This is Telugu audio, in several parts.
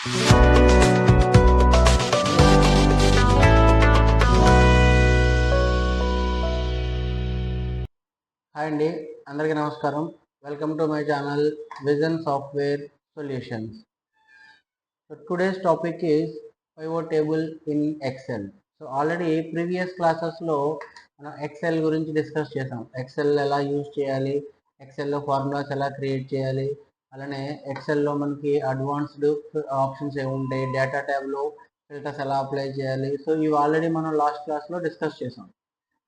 హాయ్ అండి, అందరికీ నమస్కారం. Welcome to my channel vision software solutions. So today's topic is pivot table in Excel. So already previous క్లాసెస్లో మనం ఎక్సెల్ గురించి డిస్కస్ చేసాం. ఎక్సెల్ ఎలా యూజ్ చేయాలి, ఎక్సెల్లో ఫార్ములాస్ ఎలా క్రియేట్ చేయాలి, అలానే ఎక్సెల్లో మనకి అడ్వాన్స్డ్ ఆప్షన్స్ ఏముంటాయి, డేటా ట్యాబ్లో ఫిల్టర్స్ ఎలా అప్లై చేయాలి. సో ఇవి ఆల్రెడీ మనం లాస్ట్ క్లాస్లో డిస్కస్ చేసాం.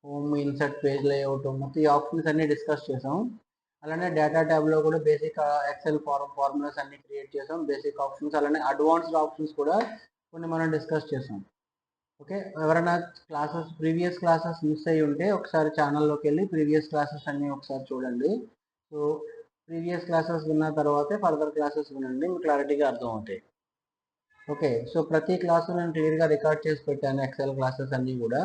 హోమ్, ఇన్సర్ట్, పేజ్ లేఅవుట్, మొత్తం ఈ ఆప్షన్స్ అన్ని డిస్కస్ చేసాం. అలానే డేటా ట్యాబ్లో కూడా బేసిక్ ఎక్సెల్ ఫార్ములాస్ అన్ని క్రియేట్ చేసాం, బేసిక్ ఆప్షన్స్. అలానే అడ్వాన్స్డ్ ఆప్షన్స్ కూడా కొన్ని మనం డిస్కస్ చేసాం. ఓకే, ఎవరైనా ప్రీవియస్ క్లాసెస్ మిస్ అయ్యి ఉంటే ఒకసారి ఛానల్లోకి వెళ్ళి ప్రీవియస్ క్లాసెస్ అన్ని ఒకసారి చూడండి. సో ప్రీవియస్ క్లాసెస్ విన్న తర్వాతే ఫర్దర్ క్లాసెస్ వినండి, మీకు క్లారిటీగా అర్థం అవుతాయి. ఓకే, సో ప్రతి క్లాసు నేను క్లియర్గా రికార్డ్ చేసి పెట్టాను, ఎక్సెల్ క్లాసెస్ అన్నీ కూడా.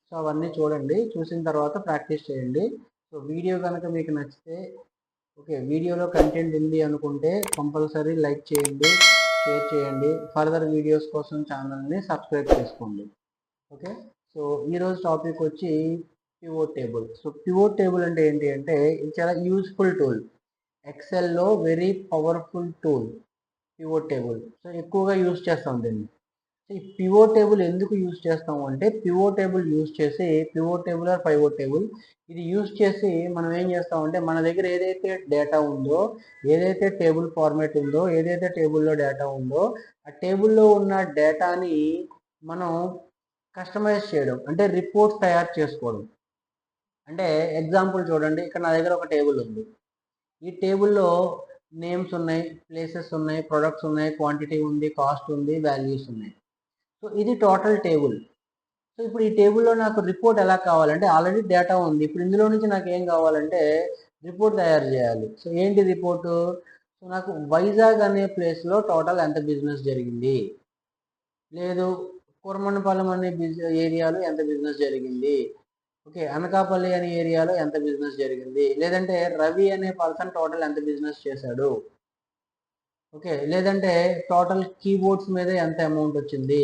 సో అవన్నీ చూడండి, చూసిన తర్వాత ప్రాక్టీస్ చేయండి. సో వీడియో కనుక మీకు నచ్చితే, ఓకే, వీడియోలో కంటెంట్ ఉంది అనుకుంటే కంపల్సరీ లైక్ చేయండి, షేర్ చేయండి. ఫర్దర్ వీడియోస్ కోసం ఛానల్ని సబ్స్క్రైబ్ చేసుకోండి. ఓకే, సో ఈరోజు టాపిక్ వచ్చి pivot table. So pivot table అంటే ఏంటి అంటే, ఇది చాలా యూస్ఫుల్ టూల్, ఎక్సెల్లో very powerful tool pivot table. So ఎక్కువగా యూజ్ చేస్తాం దీన్ని. ఈ పివోట్ టేబుల్ ఎందుకు యూజ్ చేస్తాము అంటే, పివోట్ టేబుల్ యూజ్ చేసి, pivot table or pivot table, ఇది యూజ్ చేసి మనం ఏం చేస్తామంటే, మన దగ్గర ఏదైతే డేటా ఉందో, ఏదైతే టేబుల్ ఫార్మాట్ ఉందో, ఏదైతే టేబుల్లో డేటా ఉందో, ఆ టేబుల్లో ఉన్న డేటాని మనం కస్టమైజ్ చేయడం, అంటే రిపోర్ట్స్ తయారు చేసుకోవడం. అంటే ఎగ్జాంపుల్ చూడండి, ఇక్కడ నా దగ్గర ఒక టేబుల్ ఉంది. ఈ టేబుల్లో నేమ్స్ ఉన్నాయి, ప్లేసెస్ ఉన్నాయి, ప్రొడక్ట్స్ ఉన్నాయి, క్వాంటిటీ ఉంది, కాస్ట్ ఉంది, వాల్యూస్ ఉన్నాయి. సో ఇది టోటల్ టేబుల్. సో ఇప్పుడు ఈ టేబుల్లో నాకు రిపోర్ట్ ఎలా కావాలంటే, ఆల్రెడీ డేటా ఉంది, ఇప్పుడు ఇందులో నుంచి నాకు ఏం కావాలంటే రిపోర్ట్ తయారు చేయాలి. సో ఏంటి రిపోర్టు? సో నాకు వైజాగ్ అనే ప్లేస్లో టోటల్ ఎంత బిజినెస్ జరిగింది, లేదు కురమన్నపాలెం అనే ఏరియాలో ఎంత బిజినెస్ జరిగింది, ఓకే, అనకాపల్లి అనే ఏరియాలో ఎంత బిజినెస్ జరిగింది, లేదంటే రవి అనే పర్సన్ టోటల్ ఎంత బిజినెస్ చేశాడు, ఓకే, లేదంటే టోటల్ కీబోర్డ్స్ మీద ఎంత అమౌంట్ వచ్చింది.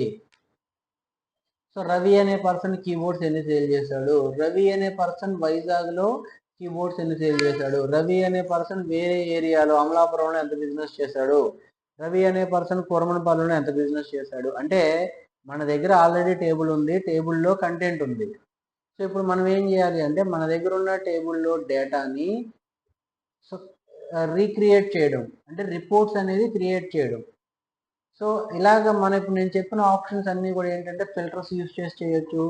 సో రవి అనే పర్సన్ కీబోర్డ్స్ ఎన్ని సేల్ చేశాడు, రవి అనే పర్సన్ వైజాగ్లో కీబోర్డ్స్ ఎన్ని సేల్ చేశాడు, రవి అనే పర్సన్ వేరే ఏరియాలో అమలాపురంలో ఎంత బిజినెస్ చేశాడు, రవి అనే పర్సన్ కురమనపాలెంలో ఎంత బిజినెస్ చేశాడు. అంటే మన దగ్గర ఆల్రెడీ టేబుల్ ఉంది, టేబుల్లో కంటెంట్ ఉంది. సో ఇప్పుడు మనం ఏం చేయాలి అంటే, మన దగ్గర ఉన్న టేబుల్లో డేటాని సో రీక్రియేట్ చేయడం, అంటే రిపోర్ట్స్ అనేది క్రియేట్ చేయడం. సో ఇలాగ ఇప్పుడు నేను చెప్పిన ఆప్షన్స్ అన్నీ కూడా ఏంటంటే ఫిల్టర్స్ యూజ్ చేసి చేయొచ్చు.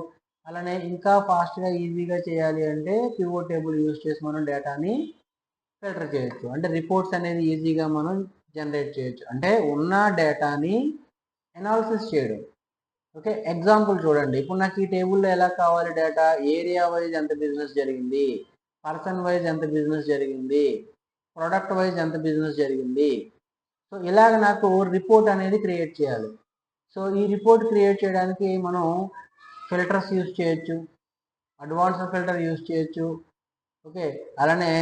అలానే ఇంకా ఫాస్ట్గా ఈజీగా చేయాలి అంటే పివోట్ టేబుల్ యూజ్ చేసి మనం డేటాని ఫిల్టర్ చేయొచ్చు, అంటే రిపోర్ట్స్ అనేది ఈజీగా మనం జనరేట్ చేయొచ్చు, అంటే ఉన్న డేటాని ఎనాలిసిస్ చేయడం. ఓకే, ఎగ్జాంపుల్ చూడండి, ఇప్పుడు నాకు ఈ టేబుల్లో ఎలా కావాలి డేటా, ఏరియా వైజ్ ఎంత బిజినెస్ జరిగింది, పర్సన్ వైజ్ ఎంత బిజినెస్ జరిగింది, ప్రోడక్ట్ వైజ్ ఎంత బిజినెస్ జరిగింది. సో ఇలాగ నాకు రిపోర్ట్ అనేది క్రియేట్ చేయాలి. సో ఈ రిపోర్ట్ క్రియేట్ చేయడానికి మనం ఫిల్టర్స్ యూజ్ చేయొచ్చు, అడ్వాన్స్డ్ ఫిల్టర్ యూజ్ చేయొచ్చు. ఓకే, అలానే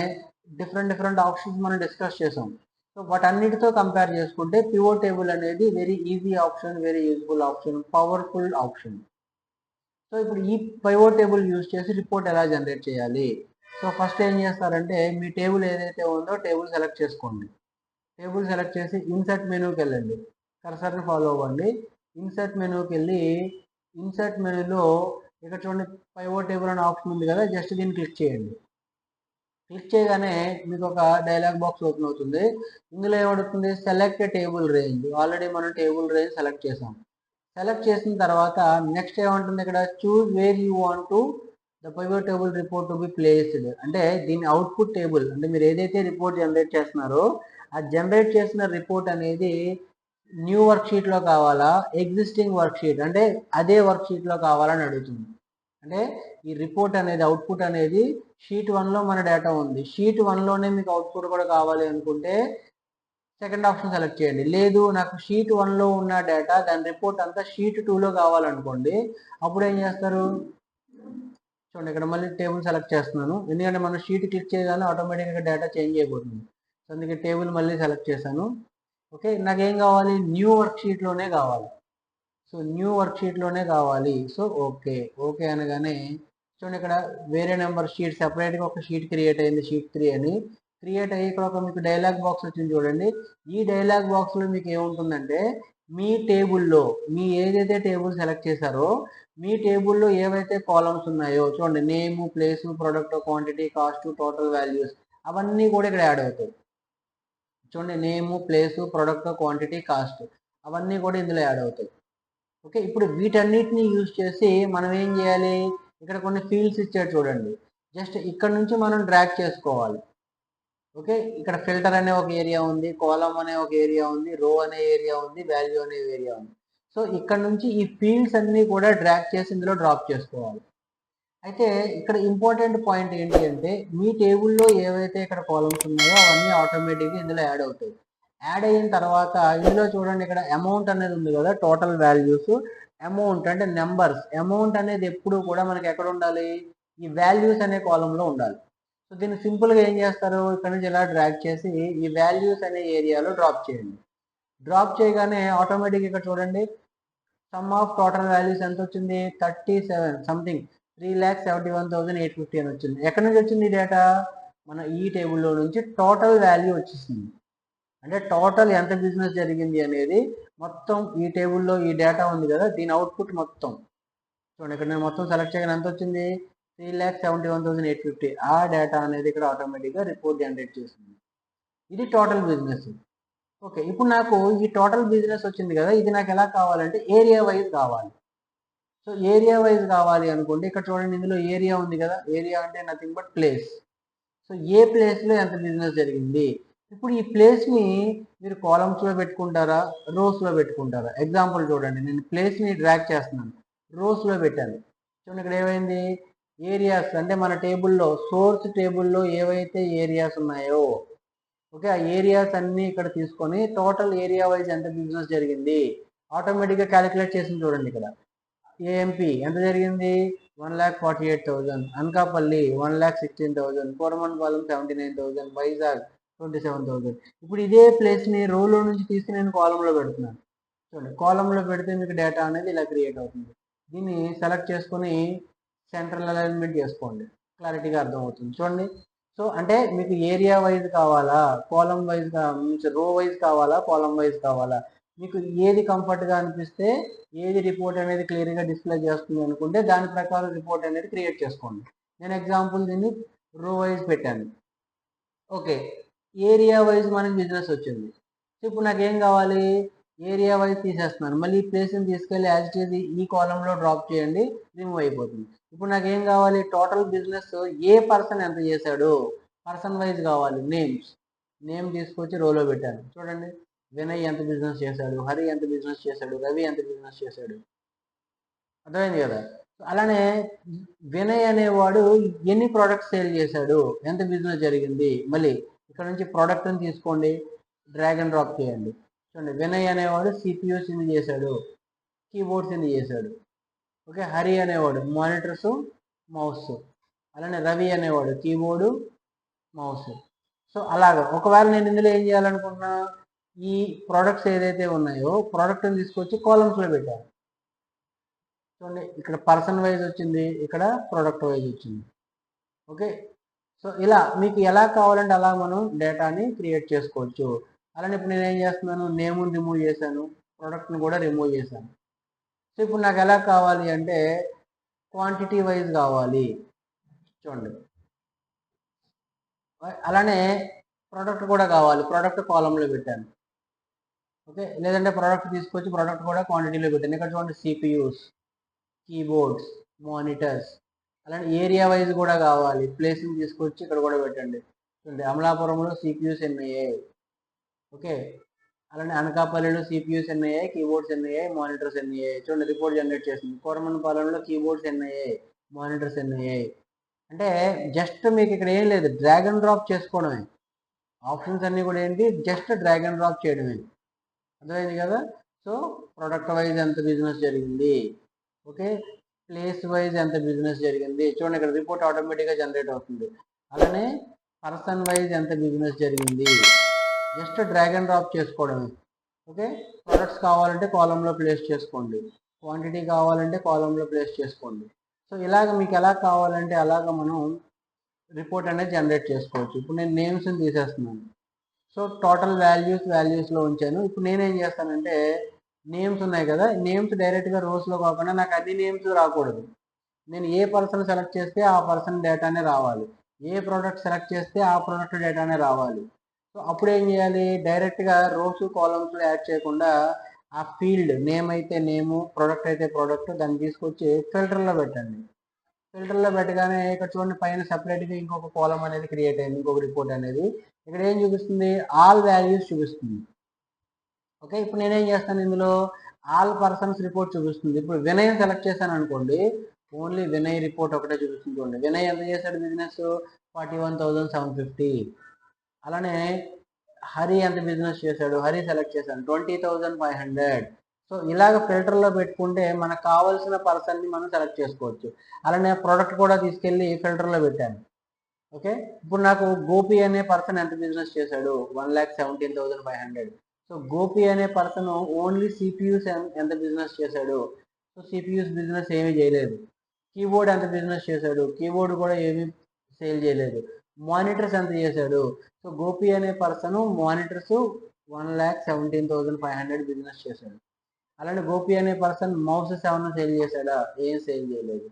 డిఫరెంట్ ఆప్షన్స్ మనం డిస్కస్ చేసాం. సో వాటన్నిటితో కంపేర్ చేసుకుంటే పివోట్ టేబుల్ అనేది very easy option, very useful option, powerful option. So ఇప్పుడు ఈ పివోట్ టేబుల్ యూజ్ చేసి రిపోర్ట్ ఎలా జనరేట్ చేయాలి? సో ఫస్ట్ ఏం చేస్తారంటే, మీ టేబుల్ ఏదైతే ఉందో టేబుల్ సెలెక్ట్ చేసుకోండి. టేబుల్ సెలెక్ట్ చేసి ఇన్సర్ట్ మెనూకి వెళ్ళండి, కర్సర్ని ఫాలో అవ్వండి. ఇన్సర్ట్ మెనూకి వెళ్ళి ఇన్సర్ట్ మెనూలో ఇక్కడ చూడండి పైవోట్ టేబుల్ అనే ఆప్షన్ ఉంది కదా, జస్ట్ దీన్ని క్లిక్ చేయండి. క్లిక్ చేయగానే మీకు ఒక డైలాగ్ బాక్స్ ఓపెన్ అవుతుంది. ఇందులో ఏమడుగుతుంది, సెలెక్ట్ టేబుల్ రేంజ్. ఆల్రెడీ మనం టేబుల్ రేంజ్ సెలెక్ట్ చేసాం. సెలెక్ట్ చేసిన తర్వాత నెక్స్ట్ ఏమంటుంది, ఇక్కడ choose where you want to the pivot table report to be placed. అంటే దీని అవుట్పుట్ టేబుల్, అంటే మీరు ఏదైతే రిపోర్ట్ జనరేట్ చేస్తున్నారో ఆ జనరేట్ చేసిన రిపోర్ట్ అనేది న్యూ వర్క్షీట్లో కావాలా, ఎగ్జిస్టింగ్ వర్క్షీట్ అంటే అదే వర్క్షీట్లో కావాలని అడుగుతుంది. అంటే ఈ రిపోర్ట్ అనేది, అవుట్పుట్ అనేది షీట్ 1లో మన డేటా ఉంది, షీట్ 1లోనే మీకు అవుట్పుట్ కూడా కావాలి అనుకుంటే సెకండ్ ఆప్షన్ సెలెక్ట్ చేయండి. లేదు నాకు షీట్ 1లో ఉన్న డేటా, దాని రిపోర్ట్ అంతా షీట్ 2లో కావాలనుకోండి, అప్పుడు ఏం చేస్తారు చూడండి, ఇక్కడ మళ్ళీ టేబుల్ సెలెక్ట్ చేస్తున్నాను, ఎందుకంటే మనం షీట్ క్లిక్ చేయగానే ఆటోమేటిక్గా డేటా చేంజ్ అయిపోతుంది. సో అందుకే టేబుల్ మళ్ళీ సెలెక్ట్ చేశాను. ఓకే, నాకేం కావాలి, న్యూ వర్క్ షీట్లోనే కావాలి. సో న్యూ వర్క్ షీట్లోనే కావాలి. సో ఓకే, ఓకే అనగానే చూడండి ఇక్కడ వేరే నెంబర్ షీట్ సెపరేట్గా ఒక షీట్ క్రియేట్ అయింది, షీట్ 3 అని క్రియేట్ అయ్యి ఇక్కడ ఒక మీకు డైలాగ్ బాక్స్ వచ్చింది చూడండి. ఈ డైలాగ్ బాక్స్లో మీకు ఏముంటుందంటే మీ టేబుల్లో మీ ఏదైతే టేబుల్ సెలెక్ట్ చేశారో మీ టేబుల్లో ఏవైతే కాలమ్స్ ఉన్నాయో చూడండి, name, place, product, quantity, cost, total values అవన్నీ కూడా ఇక్కడ యాడ్ అవుతాయి. చూడండి, name, place, product, quantity, cost అవన్నీ కూడా ఇందులో యాడ్ అవుతాయి. ఓకే, ఇప్పుడు వీటన్నిటిని యూజ్ చేసి మనం ఏం చేయాలి, ఇక్కడ కొన్ని ఫీల్డ్స్ ఇచ్చాడు చూడండి, జస్ట్ ఇక్కడ నుంచి మనం డ్రాగ్ చేసుకోవాలి. ఓకే, ఇక్కడ ఫిల్టర్ అనే ఒక ఏరియా ఉంది, కాలమ్ అనే ఒక ఏరియా ఉంది, రో అనే ఏరియా ఉంది, వాల్యూ అనే ఏరియా ఉంది. సో ఇక్కడ నుంచి ఈ ఫీల్డ్స్ అన్ని కూడా డ్రాగ్ చేసి ఇందులో డ్రాప్ చేసుకోవాలి. అయితే ఇక్కడ ఇంపార్టెంట్ పాయింట్ ఏంటి అంటే మీ టేబుల్లో ఏవైతే ఇక్కడ కాలమ్స్ ఉన్నాయో అవన్నీ ఆటోమేటిక్గా ఇందులో యాడ్ అవుతాయి. యాడ్ అయిన తర్వాత ఇందులో చూడండి, ఇక్కడ అమౌంట్ అనేది ఉంది కదా, టోటల్ వాల్యూస్, అమౌంట్ అంటే నెంబర్స్, అమౌంట్ అనేది ఎప్పుడు కూడా మనకి ఎక్కడ ఉండాలి, ఈ వాల్యూస్ అనే కాలంలో ఉండాలి. సో దీన్ని సింపుల్గా ఏం చేస్తారు, ఇక్కడ నుంచి ఇలా డ్రాగ్ చేసి ఈ వాల్యూస్ అనే ఏరియాలో డ్రాప్ చేయండి. డ్రాప్ చేయగానే ఆటోమేటిక్ ఇక్కడ చూడండి సమ్ ఆఫ్ టోటల్ వాల్యూస్ ఎంత వచ్చింది, 37 సంథింగ్ 3,71,850 అని వచ్చింది. ఎక్కడి నుంచి వచ్చింది ఈ డేటా, మన ఈ టేబుల్లో నుంచి టోటల్ వాల్యూ వచ్చేసింది. అంటే టోటల్ ఎంత బిజినెస్ జరిగింది అనేది మొత్తం ఈ టేబుల్లో ఈ డేటా ఉంది కదా, దీని అవుట్పుట్ మొత్తం చూడండి. ఇక్కడ నేను మొత్తం సెలెక్ట్ చేయగానే ఎంత వచ్చింది, 3,71,850. ఆ డేటా అనేది ఇక్కడ ఆటోమేటిక్గా రిపోర్ట్ జనరేట్ చేస్తుంది. ఇది టోటల్ బిజినెస్. ఓకే, ఇప్పుడు నాకు ఈ టోటల్ బిజినెస్ వచ్చింది కదా, ఇది నాకు ఎలా కావాలంటే ఏరియా వైజ్ కావాలి. సో ఏరియా వైజ్ కావాలి అనుకోండి, ఇక్కడ చూడండి ఇందులో ఏరియా ఉంది కదా, ఏరియా అంటే నథింగ్ బట్ ప్లేస్. సో ఏ ప్లేస్లో ఎంత బిజినెస్ జరిగింది. ఇప్పుడు ఈ ప్లేస్ని మీరు కాలమ్స్లో పెట్టుకుంటారా, రోస్లో పెట్టుకుంటారా. ఎగ్జాంపుల్ చూడండి, నేను ప్లేస్ని డ్రాగ్ చేస్తున్నాను, రోస్లో పెట్టాను. చూడండి ఇక్కడ ఏమైంది, ఏరియాస్ అంటే మన టేబుల్లో సోర్స్ టేబుల్లో ఏవైతే ఏరియాస్ ఉన్నాయో ఓకే, ఆ ఏరియాస్ అన్నీ ఇక్కడ తీసుకొని టోటల్ ఏరియా వైజ్ ఎంత బిజినెస్ జరిగింది ఆటోమేటిక్గా క్యాలిక్యులేట్ చేసింది. చూడండి ఇక్కడ ఏఎంపీ ఎంత జరిగింది, 1,48,000, అనకాపల్లి 1,16,000, కోరమన్పాలెం 79,000, వైజాగ్ 27,000. ఇప్పుడు ఇదే ప్లేస్ని రోలో నుంచి తీసి నేను కాలంలో పెడుతున్నాను. చూడండి, కాలంలో పెడితే మీకు డేటా అనేది ఇలా క్రియేట్ అవుతుంది. దీన్ని సెలెక్ట్ చేసుకొని సెంట్రల్ అలైన్మెంట్ చేసుకోండి, క్లారిటీగా అర్థమవుతుంది. చూడండి, సో అంటే మీకు ఏరియా వైజ్ కావాలా, కాలం వైజ్ రో వైజ్ కావాలా, కాలం వైజ్ కావాలా, మీకు ఏది కంఫర్ట్గా అనిపిస్తే ఏది రిపోర్ట్ అనేది క్లియర్గా డిస్ప్లే చేస్తుంది అనుకుంటే దాని ప్రకారం రిపోర్ట్ అనేది క్రియేట్ చేసుకోండి. నేను ఎగ్జాంపుల్ దీన్ని రో వైజ్ పెట్టాను. ఓకే, ఏరియా వైజ్ మనకి బిజినెస్ వచ్చింది. సో ఇప్పుడు నాకు ఏం కావాలి, ఏరియా వైజ్ తీసేస్తున్నాను, మళ్ళీ ఈ ప్లేస్ని తీసుకెళ్ళి యాజ్ ఇట్ ఈజ్ ఈ కాలంలో డ్రాప్ చేయండి, రిమూవ్ అయిపోతుంది. ఇప్పుడు నాకు ఏం కావాలి, టోటల్ బిజినెస్ ఏ పర్సన్ ఎంత చేశాడు, పర్సన్ వైజ్ కావాలి. నేమ్ తీసుకొచ్చి రోలో పెట్టాను. చూడండి, వినయ్ ఎంత బిజినెస్ చేశాడు, హరి ఎంత బిజినెస్ చేశాడు, రవి ఎంత బిజినెస్ చేశాడు. అర్థమైంది కదా. అలానే వినయ్ అనేవాడు ఎన్ని ప్రోడక్ట్స్ సేల్ చేశాడు, ఎంత బిజినెస్ జరిగింది. మళ్ళీ ఇక్కడ నుంచి ప్రోడక్ట్ని తీసుకోండి, డ్రాగ్ అండ్ డ్రాప్ చేయండి. చూడండి, వినయ్ అనేవాడు సిపియూస్ ఎన్ని చేశాడు, కీబోర్డ్స్ ఎన్ని చేశాడు. ఓకే, హరి అనేవాడు మానిటర్స్, మౌస్. అలానే రవి అనేవాడు కీబోర్డు, మౌస్. సో అలాగా ఒకవేళ నేను ఇందులో ఏం చేయాలనుకుంటున్నా, ఈ ప్రోడక్ట్స్ ఏదైతే ఉన్నాయో ప్రోడక్ట్ని తీసుకొచ్చి కాలమ్స్లో పెట్టాను. చూడండి, ఇక్కడ పర్సన్ వైజ్ వచ్చింది, ఇక్కడ ప్రోడక్ట్ వైజ్ వచ్చింది. ఓకే, సో ఇలా మీకు ఎలా కావాలంటే అలా మనం డేటాని క్రియేట్ చేసుకోవచ్చు. అలానే ఇప్పుడు నేను ఏం చేస్తున్నాను, నేమ్ని రిమూవ్ చేశాను, ప్రోడక్ట్ని కూడా రిమూవ్ చేశాను. సో ఇప్పుడు నాకు ఎలా కావాలి అంటే క్వాంటిటీ వైజ్ కావాలి. చూడండి, అలానే ప్రోడక్ట్ కూడా కావాలి, ప్రోడక్ట్ కాలంలో పెట్టాను. ఓకే, లేదంటే ప్రోడక్ట్ తీసుకొచ్చి ప్రోడక్ట్ కూడా క్వాంటిటీలో పెట్టాను. ఇక్కడ చూడండి, సిపియూస్, కీబోర్డ్స్, మానిటర్స్. అలానే ఏరియా వైజ్ కూడా కావాలి, ప్లేస్ని తీసుకొచ్చి ఇక్కడ కూడా పెట్టండి. చూడండి, అమలాపురంలో సిపియూస్ ఎన్ని అయ్యాయి. ఓకే, అలానే అనకాపల్లిలో సిపియూస్ ఎన్ని అయ్యాయి, కీబోర్డ్స్ ఎన్ని అయ్యాయి, మానిటర్స్ ఎన్ని అయ్యాయి. చూడండి, రిపోర్ట్ జనరేట్ చేస్తుంది. కోరమన్పాలెంలో కీబోర్డ్స్ ఎన్ని అయ్యాయి, మానిటర్స్ ఎన్ని అయ్యాయి. అంటే జస్ట్ మీకు ఇక్కడ ఏం లేదు, డ్రాగ్ అండ్ డ్రాప్ చేసుకోవడమే. ఆప్షన్స్ అన్నీ కూడా ఏంటి, జస్ట్ డ్రాగ్ అండ్ డ్రాప్ చేయడమే. అర్థమైంది కదా. సో ప్రొడక్ట్ వైజ్ ఎంత బిజినెస్ జరిగింది, ఓకే, ప్లేస్ వైజ్ ఎంత బిజినెస్ జరిగింది. చూడండి, ఇక్కడ రిపోర్ట్ ఆటోమేటిక్గా జనరేట్ అవుతుంది. అలానే పర్సన్ వైజ్ ఎంత బిజినెస్ జరిగింది, జస్ట్ డ్రాగ్ అండ్ డ్రాప్ చేసుకోవడమే. ఓకే, ప్రొడక్ట్స్ కావాలంటే కాలంలో ప్లేస్ చేసుకోండి, క్వాంటిటీ కావాలంటే కాలంలో ప్లేస్ చేసుకోండి. సో ఇలాగ మీకు ఎలా కావాలంటే అలాగ మనం రిపోర్ట్ అనేది జనరేట్ చేసుకోవచ్చు. ఇప్పుడు నేను నేమ్స్ని తీసేస్తున్నాను. సో టోటల్ వాల్యూస్లో ఉంచాను. ఇప్పుడు నేనేం చేస్తానంటే నేమ్స్ ఉన్నాయి కదా, నేమ్స్ డైరెక్ట్గా రోస్లో కాకుండా నాకు అన్ని నేమ్స్ రాకూడదు. నేను ఏ పర్సన్ సెలెక్ట్ చేస్తే ఆ పర్సన్ డేటానే రావాలి, ఏ ప్రోడక్ట్ సెలెక్ట్ చేస్తే ఆ ప్రోడక్ట్ డేటానే రావాలి. సో అప్పుడు ఏం చేయాలి, డైరెక్ట్గా రోస్ కాలమ్స్లో యాడ్ చేయకుండా ఆ ఫీల్డ్ నేమ్ అయితే నేము, ప్రోడక్ట్ అయితే ప్రోడక్ట్, దాన్ని తీసుకొచ్చి ఫిల్టర్లో పెట్టండి. ఫిల్టర్లో పెట్టగానే ఇక్కడ చూడండి పైన సపరేట్గా ఇంకొక కాలం అనేది క్రియేట్ అయింది, ఇంకొక రిపోర్ట్ అనేది. ఇక్కడ ఏం చూపిస్తుంది, ఆల్ వాల్యూస్ చూపిస్తుంది. ఓకే, ఇప్పుడు నేనేం చేస్తాను, ఇందులో ఆల్ పర్సన్స్ రిపోర్ట్ చూపిస్తుంది. ఇప్పుడు వినయ్ సెలెక్ట్ చేశాను అనుకోండి, ఓన్లీ వినయ్ రిపోర్ట్ ఒకటే చూపిస్తుంది. చూడండి వినయ్ ఎంత చేశాడు బిజినెస్, 41,750. అలానే హరి ఎంత బిజినెస్ చేశాడు, హరి సెలెక్ట్ చేశాను 20,500. సో ఇలాగ ఫిల్టర్లో పెట్టుకుంటే మనకు కావాల్సిన పర్సన్ని మనం సెలెక్ట్ చేసుకోవచ్చు. అలానే ప్రోడక్ట్ కూడా తీసుకెళ్ళి ఫిల్టర్లో పెట్టాను. ఓకే, ఇప్పుడు నాకు గోపి అనే పర్సన్ ఎంత బిజినెస్ చేశాడు, 1,17,500. సో గోపి అనే పర్సన్ ఓన్లీ సిపియూస్ ఎంత బిజినెస్ చేశాడు, సో సిపియూస్ బిజినెస్ ఏమీ చేయలేదు. కీబోర్డ్ ఎంత బిజినెస్ చేశాడు, కీబోర్డ్ కూడా ఏమీ సేల్ చేయలేదు. మానిటర్స్ ఎంత చేశాడు, సో గోపి అనే పర్సన్ మానిటర్స్ 1,17,500 బిజినెస్ చేశాడు. అలానే గోపి అనే పర్సన్ మౌసెస్ ఏమన్నా సేల్ చేశాడా, ఏం సేల్ చేయలేదు.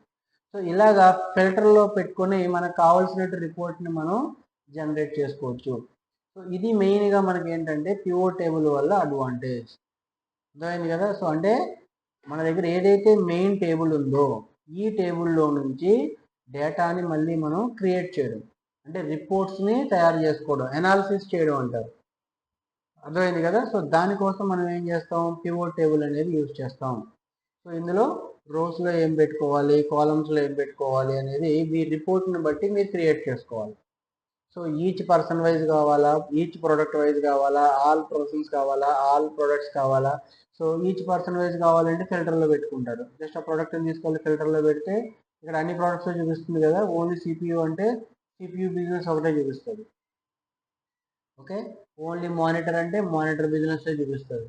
సో ఇలాగా ఫిల్టర్లో పెట్టుకొని మనకు కావాల్సినట్టు రిపోర్ట్ని మనం జనరేట్ చేసుకోవచ్చు. సో ఇది మెయిన్గా మనకి ఏంటంటే పివోట్ టేబుల్ వల్ల అడ్వాంటేజ్. అర్థమైంది కదా. సో అంటే మన దగ్గర ఏదైతే మెయిన్ టేబుల్ ఉందో ఈ టేబుల్లో నుంచి డేటాని మళ్ళీ మనం క్రియేట్ చేయడం, అంటే రిపోర్ట్స్ని తయారు చేసుకోవడం, అనాలిసిస్ చేయడం అంటారు. అర్థమైంది కదా. సో దానికోసం మనం ఏం చేస్తాం, పివోట్ టేబుల్ అనేది యూజ్ చేస్తాం. సో ఇందులో రోస్లో ఏం పెట్టుకోవాలి, కాలమ్స్లో ఏం పెట్టుకోవాలి అనేది మీ రిపోర్ట్ని బట్టి మీరు క్రియేట్ చేసుకోవాలి. సో ఈచ్ పర్సన్ వైజ్ కావాలా, ఈచ్ ప్రోడక్ట్ వైజ్ కావాలా, ఆల్ పర్సన్స్ కావాలా, ఆల్ ప్రొడక్ట్స్ కావాలా. సో ఈచ్ పర్సన్ వైజ్ కావాలంటే ఫిల్టర్లో పెట్టుకుంటారు. జస్ట్ ఆ ప్రోడక్ట్ని తీసుకెళ్ళి ఫిల్టర్లో పెడితే ఇక్కడ అన్ని ప్రోడక్ట్స్ చూపిస్తుంది కదా, ఓన్లీ సిపియూ అంటే సిపియూ బిజినెస్ ఒకటే చూపిస్తుంది. ఓకే, ఓన్లీ మానిటర్ అంటే మానిటర్ బిజినెస్ చూపిస్తుంది.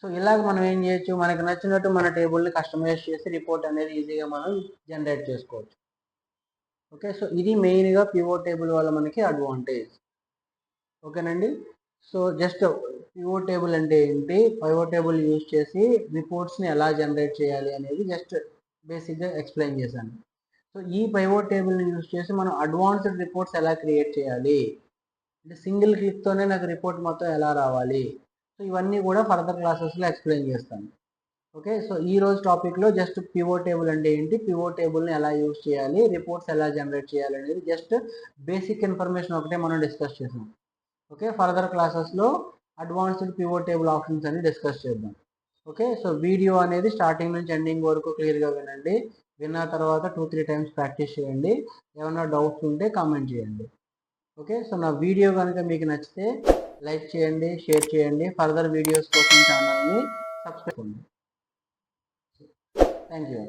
సో ఇలాగ మనం ఏం చేయొచ్చు, మనకు నచ్చినట్టు మన టేబుల్ని కస్టమైజ్ చేసి రిపోర్ట్ అనేది ఈజీగా మనం జనరేట్ చేసుకోవచ్చు. ఓకే, సో ఇది మెయిన్గా పివోట్ టేబుల్ వల్ల మనకి అడ్వాంటేజ్. ఓకేనండి. సో జస్ట్ పివోట్ టేబుల్ అంటే ఏంటి, పివోట్ టేబుల్ యూజ్ చేసి రిపోర్ట్స్ని ఎలా జనరేట్ చేయాలి అనేది జస్ట్ బేసిక్గా ఎక్స్ప్లెయిన్ చేశాను. సో ఈ పివోట్ టేబుల్ని యూజ్ చేసి మనం అడ్వాన్స్డ్ రిపోర్ట్స్ ఎలా క్రియేట్ చేయాలి, అంటే సింగిల్ క్లిక్తోనే నాకు రిపోర్ట్ మొత్తం ఎలా రావాలి, సో ఇవన్నీ కూడా ఫర్దర్ క్లాసెస్లో ఎక్స్ప్లెయిన్ చేస్తాను. ఓకే, సో ఈ రోజు టాపిక్లో జస్ట్ పివోట్ టేబుల్ అంటే ఏంటి, పివోట్ టేబుల్ని ఎలా యూజ్ చేయాలి, రిపోర్ట్స్ ఎలా జనరేట్ చేయాలి అనేది జస్ట్ బేసిక్ ఇన్ఫర్మేషన్ ఒకటే మనం డిస్కస్ చేసాం. ఓకే, ఫర్దర్ క్లాసెస్లో అడ్వాన్స్డ్ పివోట్ టేబుల్ ఆప్షన్స్ అని డిస్కస్ చేద్దాం. ఓకే, సో వీడియో అనేది స్టార్టింగ్ నుంచి ఎండింగ్ వరకు క్లియర్గా వినండి. విన్న తర్వాత 2-3 టైమ్స్ ప్రాక్టీస్ చేయండి. ఏమైనా డౌట్స్ ఉంటే కామెంట్ చేయండి. ఓకే, సో నా వీడియో కనుక మీకు నచ్చితే లైక్ చేయండి, షేర్ చేయండి. ఫర్దర్ వీడియోస్ కోసం ఛానల్ని సబ్స్క్రైబ్ చేయండి. Thank you.